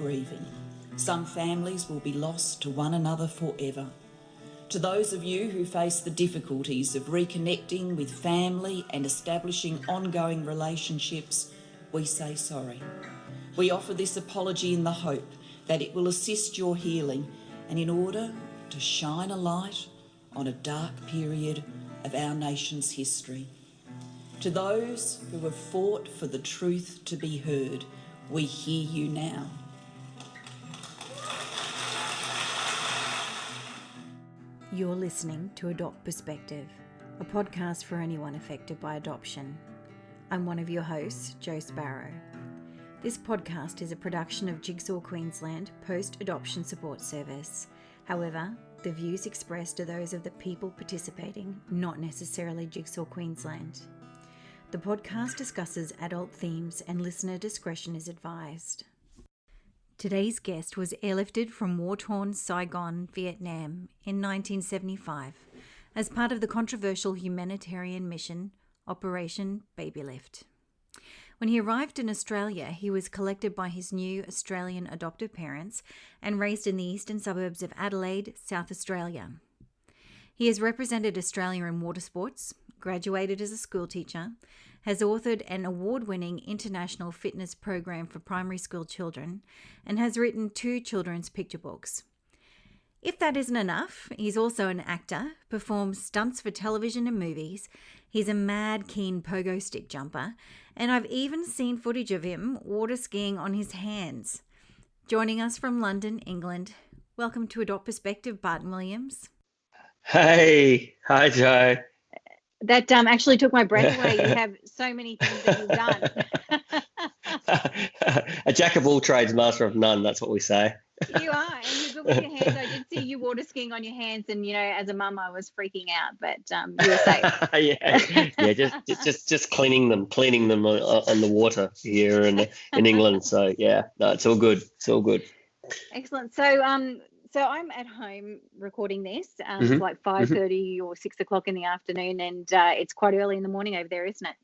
grieving. Some families will be lost to one another forever. To those of you who face the difficulties of reconnecting with family and establishing ongoing relationships, we say sorry. We offer this apology in the hope that it will assist your healing and in order to shine a light on a dark period of our nation's history. To those who have fought for the truth to be heard, we hear you now. You're listening to Adopt Perspective, a podcast for anyone affected by adoption. I'm one of your hosts, Jo Sparrow. This podcast is a production of Jigsaw Queensland Post-Adoption Support Service. However, the views expressed are those of the people participating, not necessarily Jigsaw Queensland. The podcast discusses adult themes and listener discretion is advised. Today's guest was airlifted from war-torn Saigon, Vietnam in 1975 as part of the controversial humanitarian mission Operation Babylift. When he arrived in Australia, he was collected by his new Australian adoptive parents and raised in the eastern suburbs of Adelaide, South Australia. He has represented Australia in water sports, graduated as a school teacher, has authored an award-winning international fitness program for primary school children, and has written 2 children's picture books. If that isn't enough, he's also an actor, performs stunts for television and movies. He's a mad keen pogo stick jumper, and I've even seen footage of him water skiing on his hands. Joining us from London, England, welcome to Adopt Perspective, Barton Williams. Hey, hi Jo. That actually took my breath away. You have so many things that you've done. A jack of all trades, master of none, that's what we say. You are, and you're good with your hands. I did see you water skiing on your hands, and as a mum, I was freaking out, but you were safe. yeah, just cleaning them on the water here in England. So yeah, no, it's all good. Excellent. So I'm at home recording this. It's like 5:30 or 6 o'clock in the afternoon, and it's quite early in the morning over there, isn't it?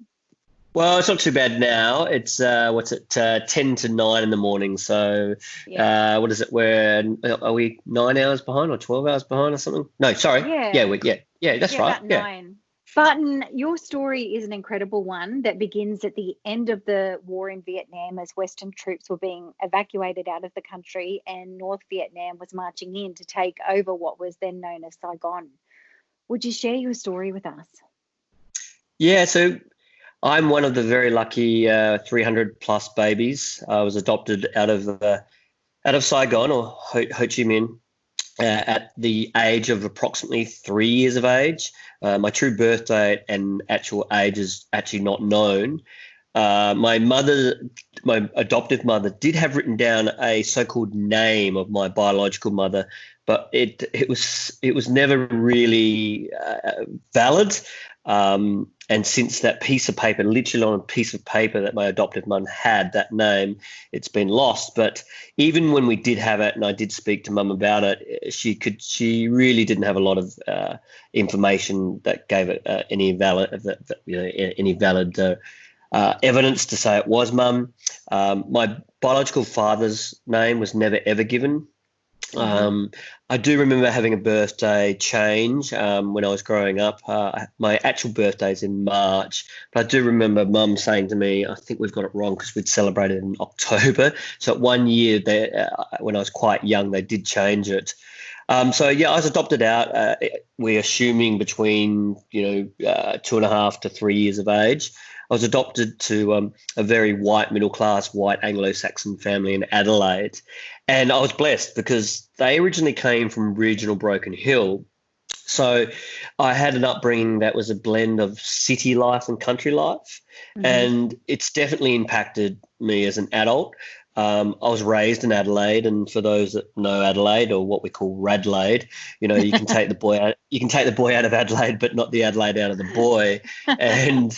Well, it's not too bad now. It's 10 to 9 in the morning. So yeah. What is it? Are we 9 hours behind or 12 hours behind or something? No, sorry. Yeah, that's right. About 9. Barton, your story is an incredible one that begins at the end of the war in Vietnam as Western troops were being evacuated out of the country and North Vietnam was marching in to take over what was then known as Saigon. Would you share your story with us? Yeah, so I'm one of the very lucky 300 plus babies. I was adopted out of Saigon or Ho Chi Minh at the age of approximately 3 years of age. My true birth date and actual age is actually not known. My adoptive mother did have written down a so-called name of my biological mother, but it was never really valid. And since that piece of paper, literally on a piece of paper that my adoptive mum had that name, it's been lost. But even when we did have it, and I did speak to mum about it, she really didn't have a lot of information that gave it any valid evidence to say it was mum. My biological father's name was never ever given. I do remember having a birthday change when I was growing up. My actual birthday is in March, but I do remember Mum saying to me, I think we've got it wrong because we'd celebrated in October. So at 1 year, when I was quite young, they did change it. I was adopted out. We're assuming between 2.5 to 3 years of age. I was adopted to a very white, middle-class, white Anglo-Saxon family in Adelaide. And I was blessed because they originally came from regional Broken Hill. So I had an upbringing that was a blend of city life and country life. And it's definitely impacted me as an adult. I was raised in Adelaide, and for those that know Adelaide, or what we call Radlaide, you can take the boy out. You can take the boy out of Adelaide, but not the Adelaide out of the boy. And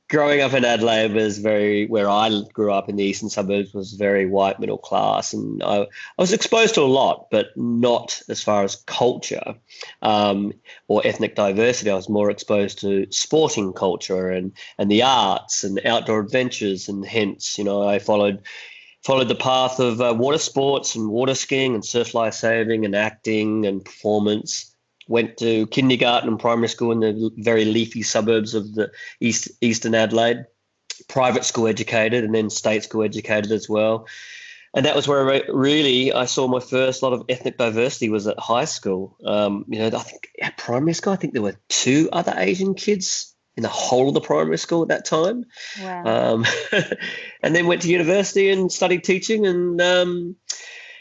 growing up in Adelaide was where I grew up in the eastern suburbs was very white, middle class, and I was exposed to a lot, but not as far as culture or ethnic diversity. I was more exposed to sporting culture and the arts and outdoor adventures, and hence, I followed followed the path of water sports and water skiing and surf life saving and acting and performance. Went to kindergarten and primary school in the very leafy suburbs of the eastern Adelaide. Private school educated and then state school educated as well. And that was where I saw my first lot of ethnic diversity was at high school. I think at primary school, I think there were 2 other Asian kids in the whole of the primary school at that time. Wow. And then went to university and studied teaching and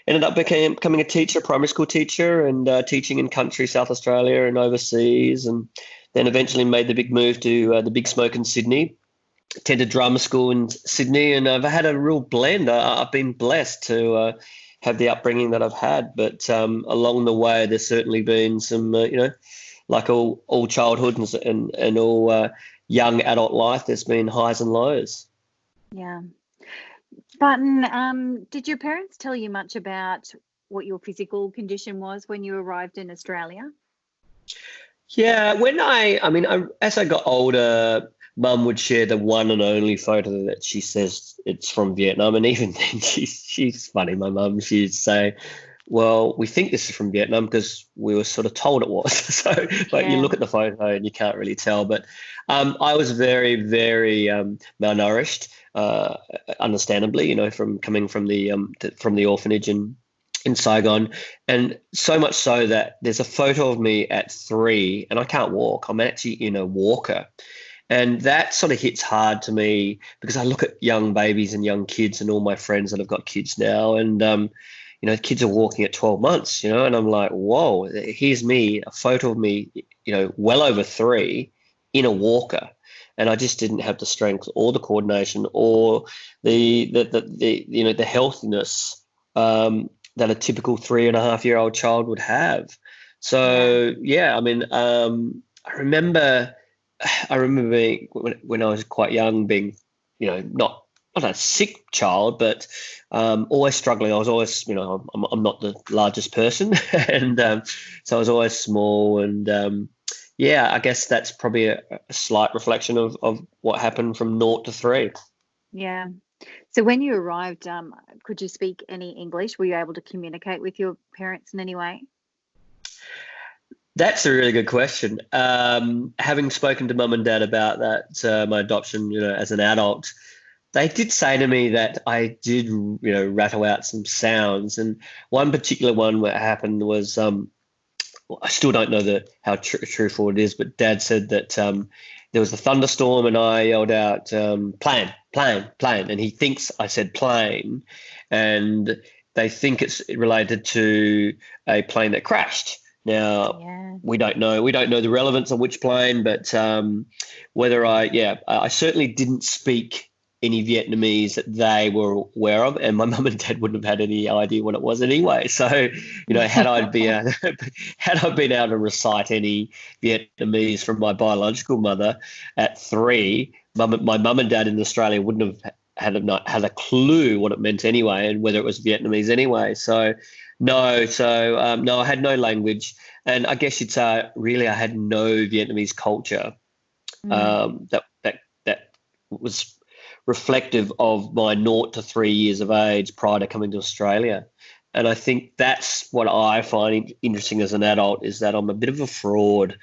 ended up becoming a teacher, primary school teacher, and teaching in country South Australia and overseas. And then eventually made the big move to the Big Smoke in Sydney. Attended drama school in Sydney, and I've had a real blend. I've been blessed to have the upbringing that I've had, but along the way, there's certainly been some, like all childhood and all young adult life, there's been highs and lows. Yeah. Barton, did your parents tell you much about what your physical condition was when you arrived in Australia? Yeah, as I got older, Mum would share the one and only photo that she says it's from Vietnam, and even then, she's funny. My mum, she'd say, "Well, we think this is from Vietnam because we were sort of told it was." So, but you look at the photo and you can't really tell. But I was very, very malnourished, understandably. From coming from the orphanage in Saigon, and so much so that there's a photo of me at 3, and I can't walk. I'm actually in a walker. And that sort of hits hard to me because I look at young babies and young kids and all my friends that have got kids now, and kids are walking at 12 months, and I'm like, whoa, here's me, a photo of me, well over 3 in a walker. And I just didn't have the strength or the coordination or the healthiness that a typical 3.5-year-old child would have. So, I remember being, when I was quite young, being, not a sick child, but always struggling. I was always, I'm not the largest person, and so I was always small. And I guess that's probably a slight reflection of what happened from 0 to 3. Yeah. So when you arrived, could you speak any English? Were you able to communicate with your parents in any way? That's a really good question. Having spoken to Mum and Dad about that, my adoption, as an adult, they did say to me that I did, rattle out some sounds. And one particular one that happened was, I still don't know how truthful it is, but Dad said that there was a thunderstorm and I yelled out, plane, plane, plane. And he thinks I said plane, and they think it's related to a plane that crashed. Now, we don't know the relevance of which plane, but whether I certainly didn't speak any Vietnamese that they were aware of, and my mum and dad wouldn't have had any idea what it was anyway. So, had I been able to recite any Vietnamese from my biological mother at 3, my mum and dad in Australia wouldn't have had a clue what it meant anyway, and whether it was Vietnamese anyway. So. No, I had no language, and I guess you'd say really I had no Vietnamese culture that was reflective of my 0 to 3 years of age prior to coming to Australia. And I think that's what I find interesting as an adult, is that I'm a bit of a fraud,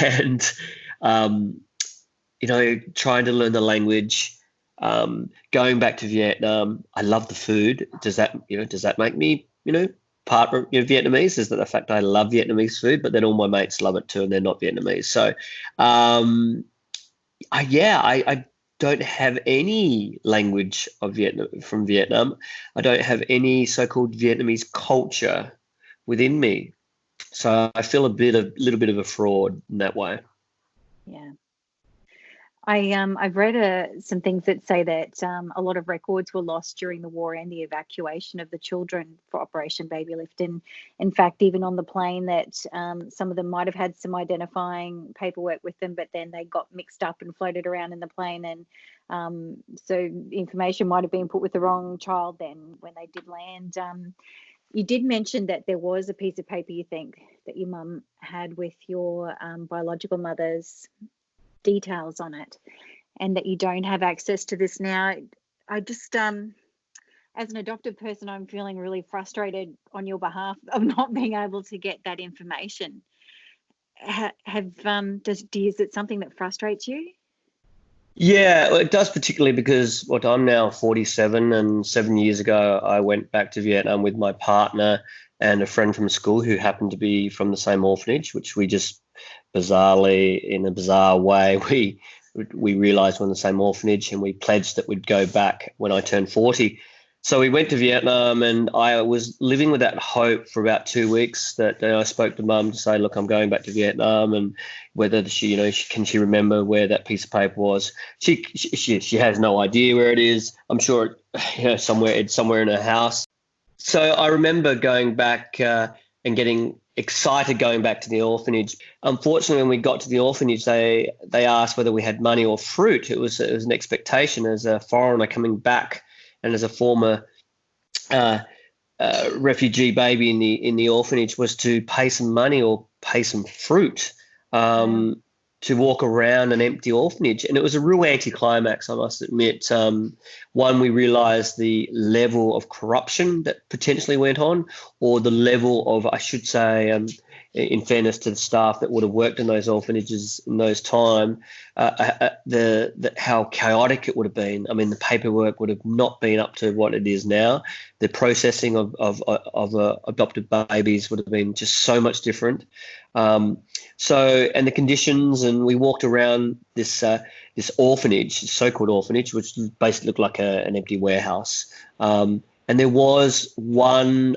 and trying to learn the language. Going back to Vietnam, I love the food. Does that make me part of Vietnamese? Is that the fact I love Vietnamese food, but then all my mates love it too, and they're not Vietnamese. So, I don't have any language of from Vietnam. I don't have any so-called Vietnamese culture within me. So I feel a little bit of a fraud in that way. Yeah. I've read some things that say that a lot of records were lost during the war and the evacuation of the children for Operation Babylift. And in fact, even on the plane, that some of them might have had some identifying paperwork with them, but then they got mixed up and floated around in the plane. And so information might have been put with the wrong child then when they did land. You did mention that there was a piece of paper, you think, that your mum had with your biological mother's details on it, and that you don't have access to this now. I just as an adopted person, I'm feeling really frustrated on your behalf of not being able to get that information. Is it something that frustrates you? Yeah, well, it does, particularly because I'm now 47, and 7 years ago I went back to Vietnam with my partner and a friend from school who happened to be from the same orphanage, which we just bizarrely, in a bizarre way, we realised we're in the same orphanage, and we pledged that we'd go back when I turned 40. So we went to Vietnam, and I was living with that hope for about 2 weeks that I spoke to Mum to say, look, I'm going back to Vietnam, and whether she, can she remember where that piece of paper was? She has no idea where it is. I'm sure, it's somewhere in her house. So I remember going back and getting excited going back to the orphanage. Unfortunately, when we got to the orphanage, they asked whether we had money or fruit. It was an expectation as a foreigner coming back and as a former refugee baby in the orphanage, was to pay some money or pay some fruit to walk around an empty orphanage. And it was a real anticlimax, I must admit. One, we realised the level of corruption that potentially went on, or the level of, I should say, in fairness to the staff that would have worked in those orphanages in those time, how chaotic it would have been. I mean, the paperwork would have not been up to what it is now. The processing of adopted babies would have been just so much different. And the conditions, and we walked around this orphanage, so-called orphanage, which basically looked like an empty warehouse. And there was one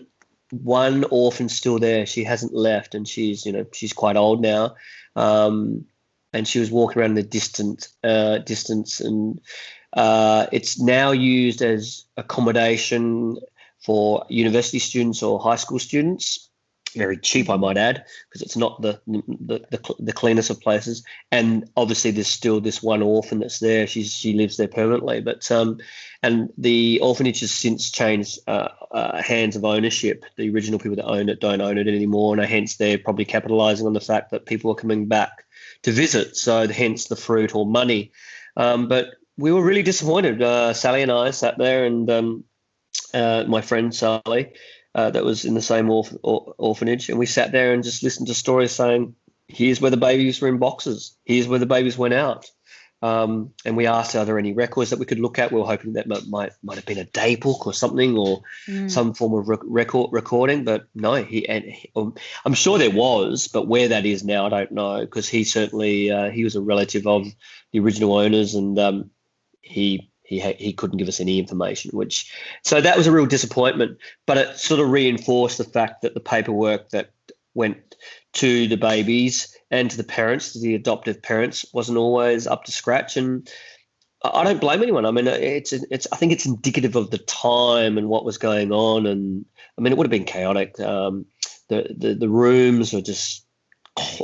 orphan still there. She hasn't left, and she's quite old now. And she was walking around in the distance, and it's now used as accommodation for university students or high school students. Very cheap, I might add, because it's not the cleanest of places. And obviously, there's still this one orphan that's there. She lives there permanently. But and the orphanage has since changed hands of ownership. The original people that own it don't own it anymore, and hence they're probably capitalising on the fact that people are coming back to visit. So hence the fruit or money. But we were really disappointed. Sally and I sat there, and my friend Sally, that was in the same orphanage, and we sat there and just listened to stories saying, here's where the babies were in boxes, here's where the babies went out. And we asked, are there any records that we could look at? We were hoping that might have been a day book or something, or some form of recording, but no. I'm sure there was, but where that is now, I don't know, because he certainly he was a relative of the original owners, and he couldn't give us any information, so that was a real disappointment. But it sort of reinforced the fact that the paperwork that went to the babies and to the parents, to the adoptive parents, wasn't always up to scratch. And I don't blame anyone. I mean, I think it's indicative of the time and what was going on. And I mean, it would have been chaotic. The rooms were just,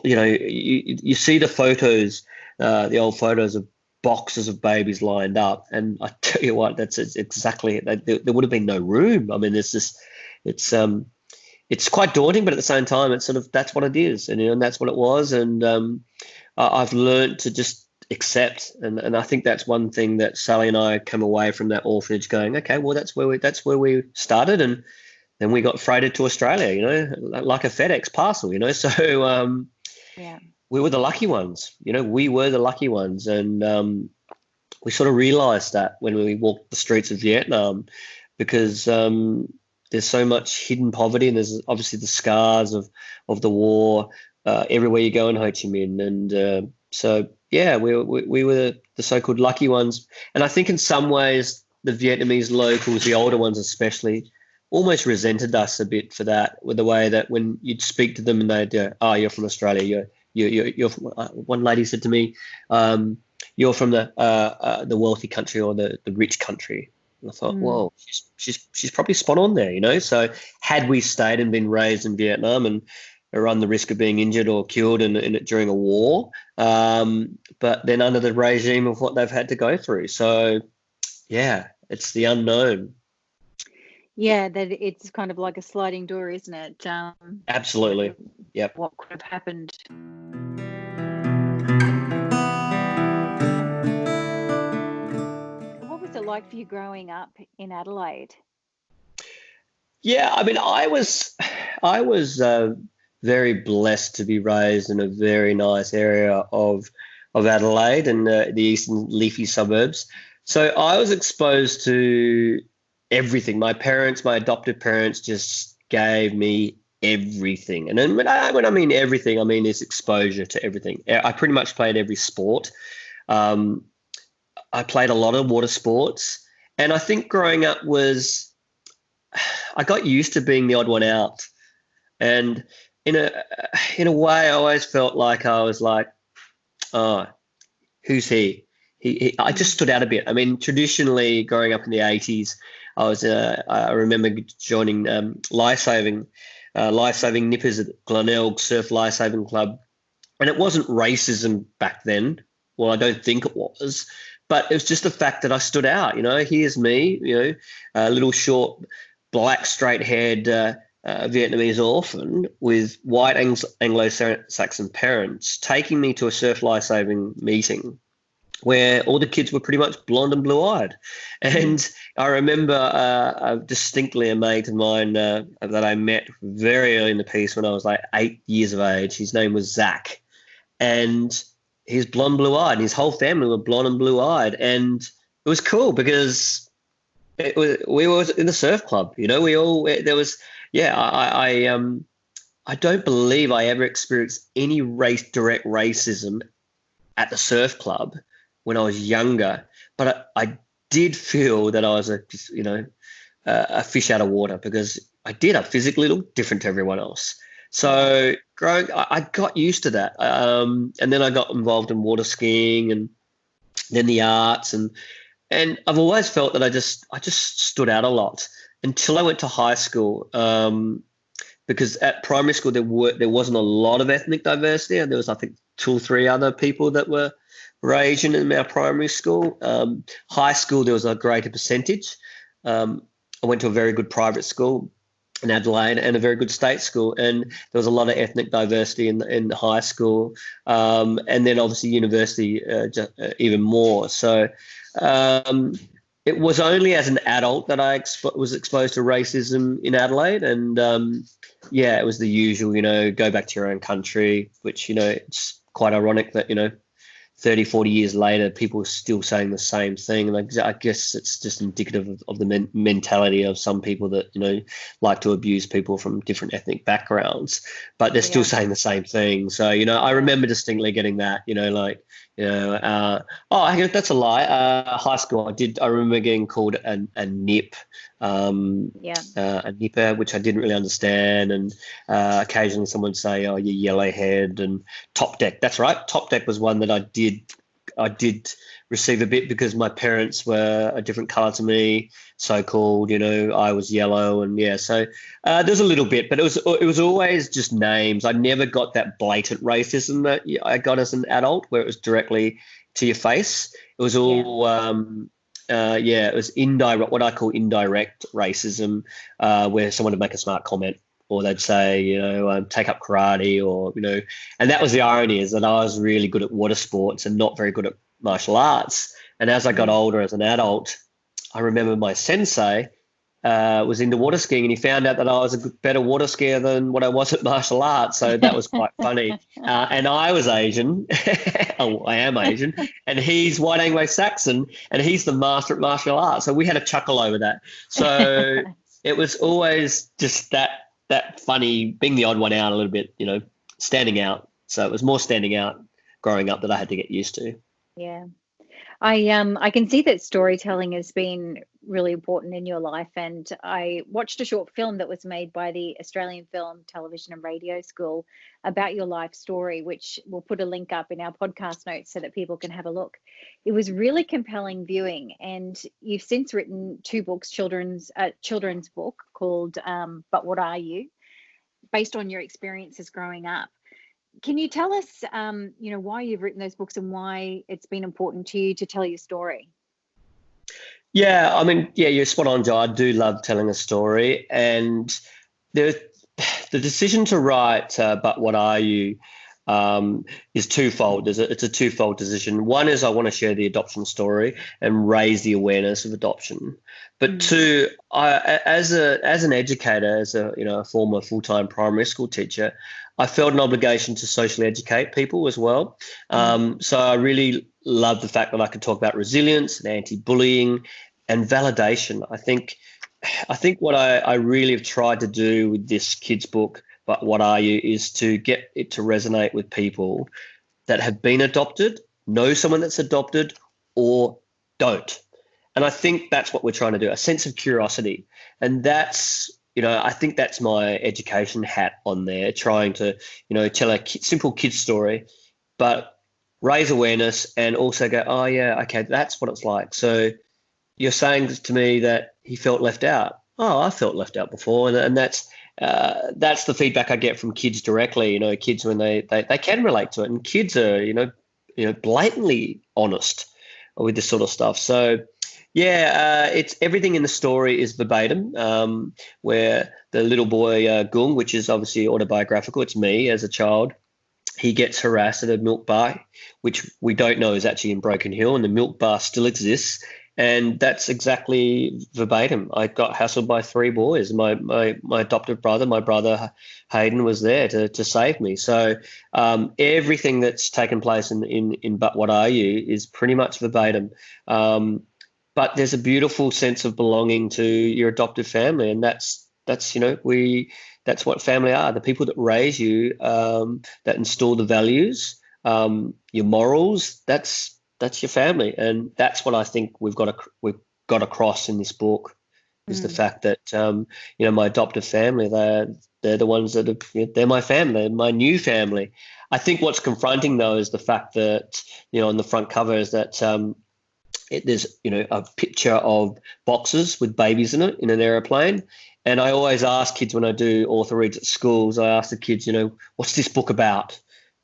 you see the photos, the old photos of boxes of babies lined up, and I tell you what, that's exactly it. There would have been no room. I mean, it's quite daunting, but at the same time, it's sort of, that's what it is, and that's what it was. And I've learned to just accept, and I think that's one thing that Sally and I come away from that orphanage going, okay, well, that's where we started, and then we got freighted to Australia, like a FedEx parcel, So yeah. We were the lucky ones, we were the lucky ones. And we sort of realized that when we walked the streets of Vietnam, because there's so much hidden poverty, and there's obviously the scars of the war everywhere you go in Ho Chi Minh. And so, yeah, we were the so-called lucky ones. And I think in some ways the Vietnamese locals, the older ones especially, almost resented us a bit for that, with the way that when you'd speak to them and they'd go, oh, you're from Australia, you're from, one lady said to me, you're from the wealthy country or the rich country. And I thought, whoa, she's probably spot on there, So had we stayed and been raised in Vietnam and run the risk of being injured or killed during a war, but then under the regime of what they've had to go through. So, yeah, it's the unknown. Yeah, that it's kind of like a sliding door, isn't it? Absolutely. Yep. What could have happened? What was it like for you growing up in Adelaide? Yeah, I mean, I was very blessed to be raised in a very nice area of Adelaide and the eastern leafy suburbs. So I was exposed to everything. My adopted parents, just gave me everything. And then when I mean everything, I mean this exposure to everything. I pretty much played every sport. Um, I played a lot of water sports, and I think growing up I got used to being the odd one out. And in a in a way, I always felt like I was like, oh, who's he? I just stood out a bit. I mean, traditionally, growing up in the 80s, I remember joining lifesaving nippers at Glenelg Surf Lifesaving Club, and it wasn't racism back then. Well, I don't think it was, but it was just the fact that I stood out. Here's me, a little short, black, straight-haired Vietnamese orphan with white Anglo-Saxon parents taking me to a surf lifesaving meeting where all the kids were pretty much blonde and blue-eyed. And I remember distinctly a mate of mine that I met very early in the piece when I was like 8 years of age. His name was Zach. And he's blonde, blue-eyed. And his whole family were blonde and blue-eyed. And it was cool because we were in the surf club. I don't believe I ever experienced any direct racism at the surf club when I was younger, but I did feel that I was a fish out of water because I physically looked different to everyone else. So I got used to that. And then I got involved in water skiing and then the arts, and I've always felt that I just stood out a lot until I went to high school. Because at primary school there wasn't a lot of ethnic diversity, and there was, I think, 2 or 3 other people that were Asian in our primary school. High school there was a greater percentage. I went to a very good private school in Adelaide and a very good state school, and there was a lot of ethnic diversity in high school, and then obviously university even more. So it was only as an adult that I was exposed to racism in Adelaide, and it was the usual, go back to your own country, which, it's quite ironic that, 30, 40 years later, people are still saying the same thing. And I guess it's just indicative of the mentality of some people that, like to abuse people from different ethnic backgrounds, but they're still saying the same thing. So, I remember distinctly getting that, that's a lie. High school, I remember getting called a nip, a nipper, which I didn't really understand. And occasionally someone would say, oh, you're yellowhead. And top deck, that's right. Top deck was one that I did receive a bit because my parents were a different colour to me, so-called, I was yellow. And so there's a little bit, but it was always just names. I never got that blatant racism that I got as an adult where it was directly to your face. It was all it was indirect, what I call indirect racism, where someone would make a smart comment, or they'd say, take up karate, or, and that was the irony, is that I was really good at water sports and not very good at martial arts. And as I got older as an adult, I remember my sensei was into water skiing, and he found out that I was a better water skier than what I was at martial arts. So that was quite funny. And I was Asian. I am Asian. And he's white Anglo-Saxon, and he's the master at martial arts. So we had a chuckle over that. So it was always just that funny, being the odd one out a little bit, standing out. So it was more standing out growing up that I had to get used to. Yeah. I can see that storytelling has been really important in your life, and I watched a short film that was made by the Australian Film, Television and Radio School about your life story, which we'll put a link up in our podcast notes so that people can have a look. It was really compelling viewing, and you've since written 2 books, children's book called But What Are You?, based on your experiences growing up. Can you tell us, why you've written those books and why it's been important to you to tell your story? Yeah, I mean, you're spot on, Jo. I do love telling a story. And the decision to write But What Are You is twofold. It's a twofold decision. One is I want to share the adoption story and raise the awareness of adoption. But two, as an educator, as a former full-time primary school teacher, I felt an obligation to socially educate people as well. So I really love the fact that I could talk about resilience and anti-bullying and validation. I think what I really have tried to do with this kids book, But What Are You, is to get it to resonate with people that have been adopted, know someone that's adopted, or don't. And I think that's what we're trying to do, a sense of curiosity. And that's, I think that's my education hat on there, trying to, tell a simple kid's story, but raise awareness and also go, oh, yeah, okay, that's what it's like. So you're saying to me that he felt left out. Oh, I felt left out before. And that's the feedback I get from kids directly, kids when they can relate to it. And kids are, blatantly honest with this sort of stuff. So, yeah, it's everything in the story is verbatim, where the little boy, Gung, which is obviously autobiographical, it's me as a child, he gets harassed at a milk bar, which we don't know is actually in Broken Hill, and the milk bar still exists. And that's exactly verbatim. I got hassled by 3 boys. My adoptive brother, my brother Hayden, was there to save me. So everything that's taken place in But What Are You is pretty much verbatim. But there's a beautiful sense of belonging to your adoptive family, and that's what family are. The people that raise you, that install the values, your morals. That's your family, and that's what I think we've got across in this book, is the fact that my adoptive family, they're the ones that they're my family, they're my new family. I think what's confronting though is the fact that on the front cover is that there's a picture of boxes with babies in it in an aeroplane. And I always ask kids when I do author reads at schools, I ask the kids, what's this book about?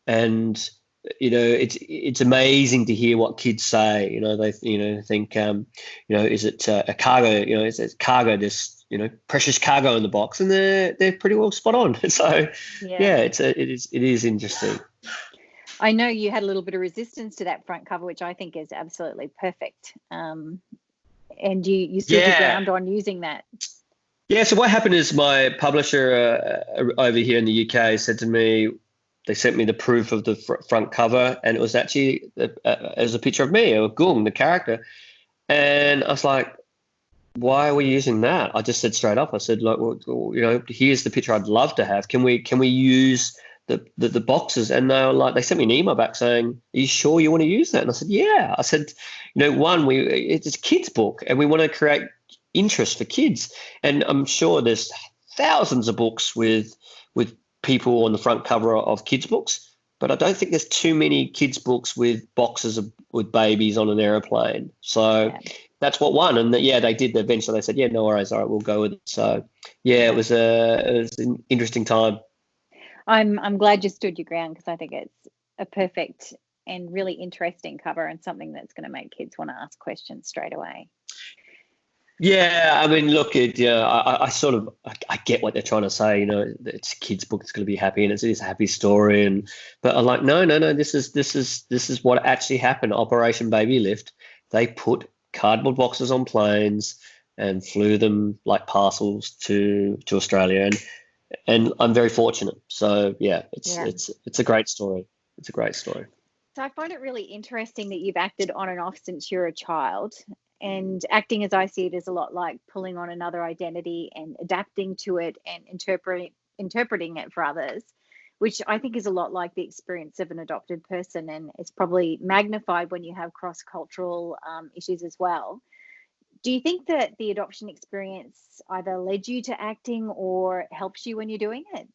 And it's amazing to hear what kids say. They think is it a cargo? Is it cargo? This precious cargo in the box, and they're pretty well spot on. So yeah, it is interesting. I know you had a little bit of resistance to that front cover, which I think is absolutely perfect. And you stood your ground on using that. Yeah. So what happened is my publisher over here in the UK said to me, they sent me the proof of the front cover, and it was actually as a picture of me, or Gung, the character. And I was like, why are we using that? I just said straight up, I said, look, well, here's the picture I'd love to have. Can we use the boxes? And they were like, they sent me an email back saying, are you sure you want to use that? And I said, yeah. I said, it's a kid's book, and we want to create interest for kids. And I'm sure there's thousands of books with people on the front cover of kids' books, but I don't think there's too many kids' books with boxes with babies on an aeroplane. So that's what won. And they did. Eventually they said, yeah, no worries. All right, we'll go with it. So yeah, it was an interesting time. I'm glad you stood your ground, because I think it's a perfect and really interesting cover, and something that's going to make kids want to ask questions straight away. Yeah, I mean, look, I get what they're trying to say. It's a kid's book; it's going to be happy, and it's a happy story. But I'm like, no. This is what actually happened. Operation Babylift. They put cardboard boxes on planes and flew them like parcels to Australia, and I'm very fortunate. So yeah, it's a great story. It's a great story. So I find it really interesting that you've acted on and off since you're a child. And acting, as I see it, is a lot like pulling on another identity and adapting to it and interpreting it for others, which I think is a lot like the experience of an adopted person. And it's probably magnified when you have cross-cultural issues as well. Do you think that the adoption experience either led you to acting or helps you when you're doing it?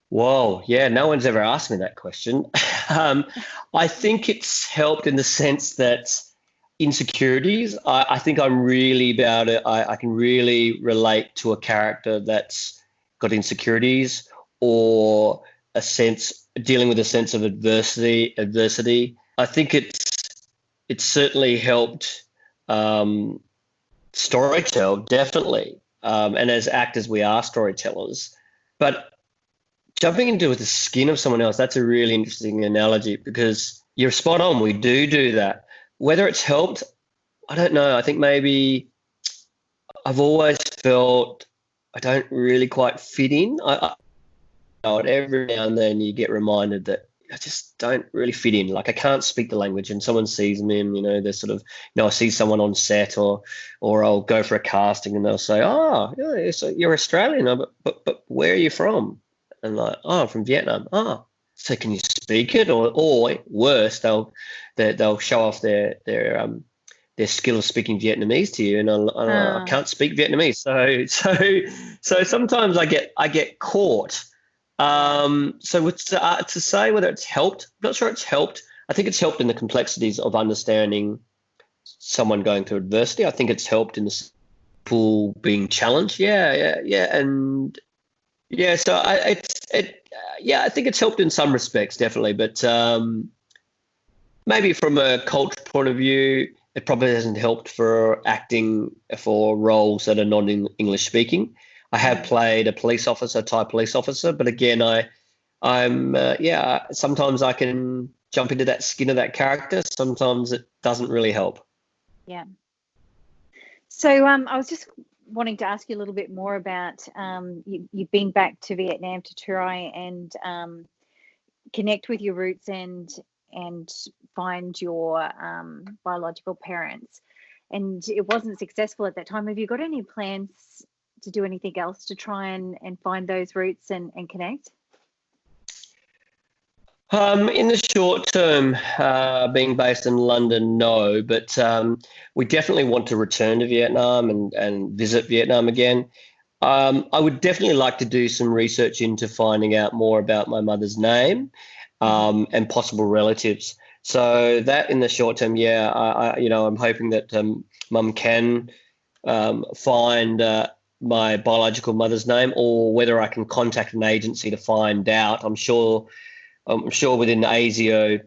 Whoa, yeah, no one's ever asked me that question. I think it's helped in the sense that insecurities, I think I'm really about it. I can really relate to a character that's got insecurities, or dealing with a sense of adversity. I think it's certainly helped storytell, definitely. And as actors, we are storytellers. But jumping into the skin of someone else, that's a really interesting analogy, because you're spot on. We do that. Whether it's helped, I don't know. I think maybe I've always felt I don't really quite fit in. Every now and then you get reminded that I just don't really fit in. Like, I can't speak the language, and someone sees me, and they're sort of, I see someone on set, or I'll go for a casting, and they'll say, "Oh, yeah, so you're Australian, but where are you from?" And like, "Oh, I'm from Vietnam." "Oh, so can you speak it?" Or worse, they'll show off their skill of speaking Vietnamese to you, and I can't speak Vietnamese. So sometimes I get caught. So to say whether it's helped, I'm not sure it's helped. I think it's helped in the complexities of understanding someone going through adversity. I think it's helped in the pool being challenged. Yeah. And yeah, so I think it's helped in some respects, definitely. But maybe from a culture point of view, it probably hasn't helped for acting for roles that are non-English speaking. I have played a Thai police officer, but again, sometimes I can jump into that skin of that character. Sometimes it doesn't really help. Yeah. So I was just wanting to ask you a little bit more about you've been back to Vietnam to try and connect with your roots and find your biological parents, and it wasn't successful at that time. Have you got any plans to do anything else to try and find those roots and connect? In the short term, being based in London, no, but we definitely want to return to Vietnam and visit Vietnam again. I would definitely like to do some research into finding out more about my mother's name and possible relatives. So that in the short term, I'm hoping that Mum can find my biological mother's name, or whether I can contact an agency to find out. I'm sure within ASIO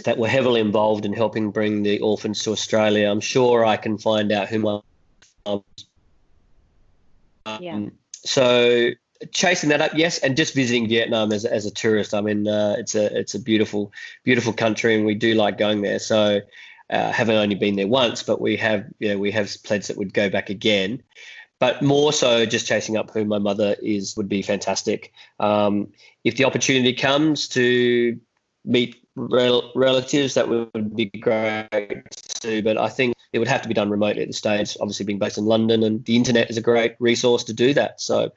that we're heavily involved in helping bring the orphans to Australia. I'm sure I can find out who my So chasing that up, yes, and just visiting Vietnam as a tourist. I mean, it's a beautiful, beautiful country, and we do like going there. So haven't only been there once, but we have pledged that we'd go back again. But more so, just chasing up who my mother is would be fantastic. If the opportunity comes to meet relatives, that would be great too. But I think it would have to be done remotely at this stage, obviously being based in London, and the internet is a great resource to do that. So,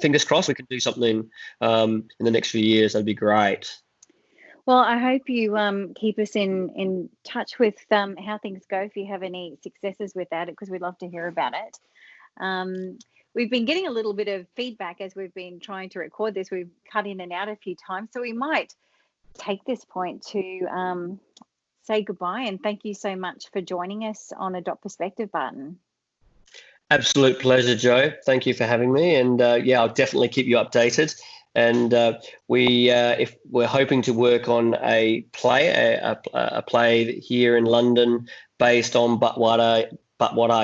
fingers crossed we can do something in the next few years. That'd be great. Well, I hope you keep us in touch with how things go, if you have any successes with that, because we'd love to hear about it. We've been getting a little bit of feedback as we've been trying to record this. We've cut in and out a few times, so we might take this point to say goodbye and thank you so much for joining us on Adopt Perspective, Barton. Absolute pleasure, Jo. Thank you for having me, and I'll definitely keep you updated. And if we're hoping to work on a play here in London based on But What Are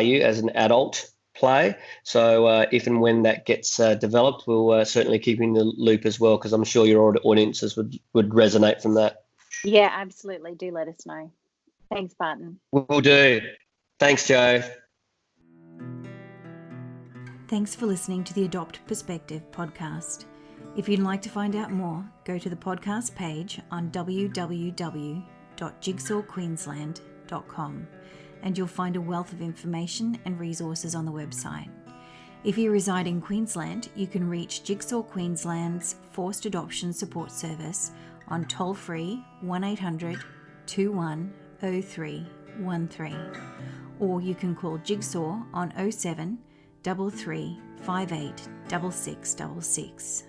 You as an adult play. So if and when that gets developed, we'll certainly keep you in the loop as well, because I'm sure your audiences would resonate from that. Yeah, absolutely. Do let us know. Thanks, Barton. Will do. Thanks, Jo. Thanks for listening to the Adopt Perspective podcast. If you'd like to find out more, go to the podcast page on www.jigsawqueensland.com, and you'll find a wealth of information and resources on the website. If you reside in Queensland, you can reach Jigsaw Queensland's Forced Adoption Support Service on toll-free 1800 210313, or you can call Jigsaw on 07 33 58 6666.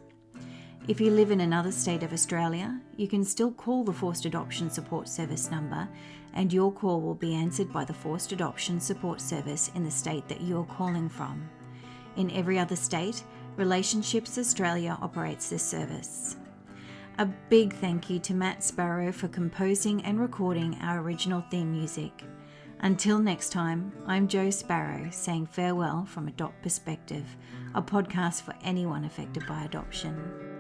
If you live in another state of Australia, you can still call the Forced Adoption Support Service number, and your call will be answered by the Forced Adoption Support Service in the state that you're calling from. In every other state, Relationships Australia operates this service. A big thank you to Matt Sparrow for composing and recording our original theme music. Until next time, I'm Jo Sparrow saying farewell from Adopt Perspective, a podcast for anyone affected by adoption.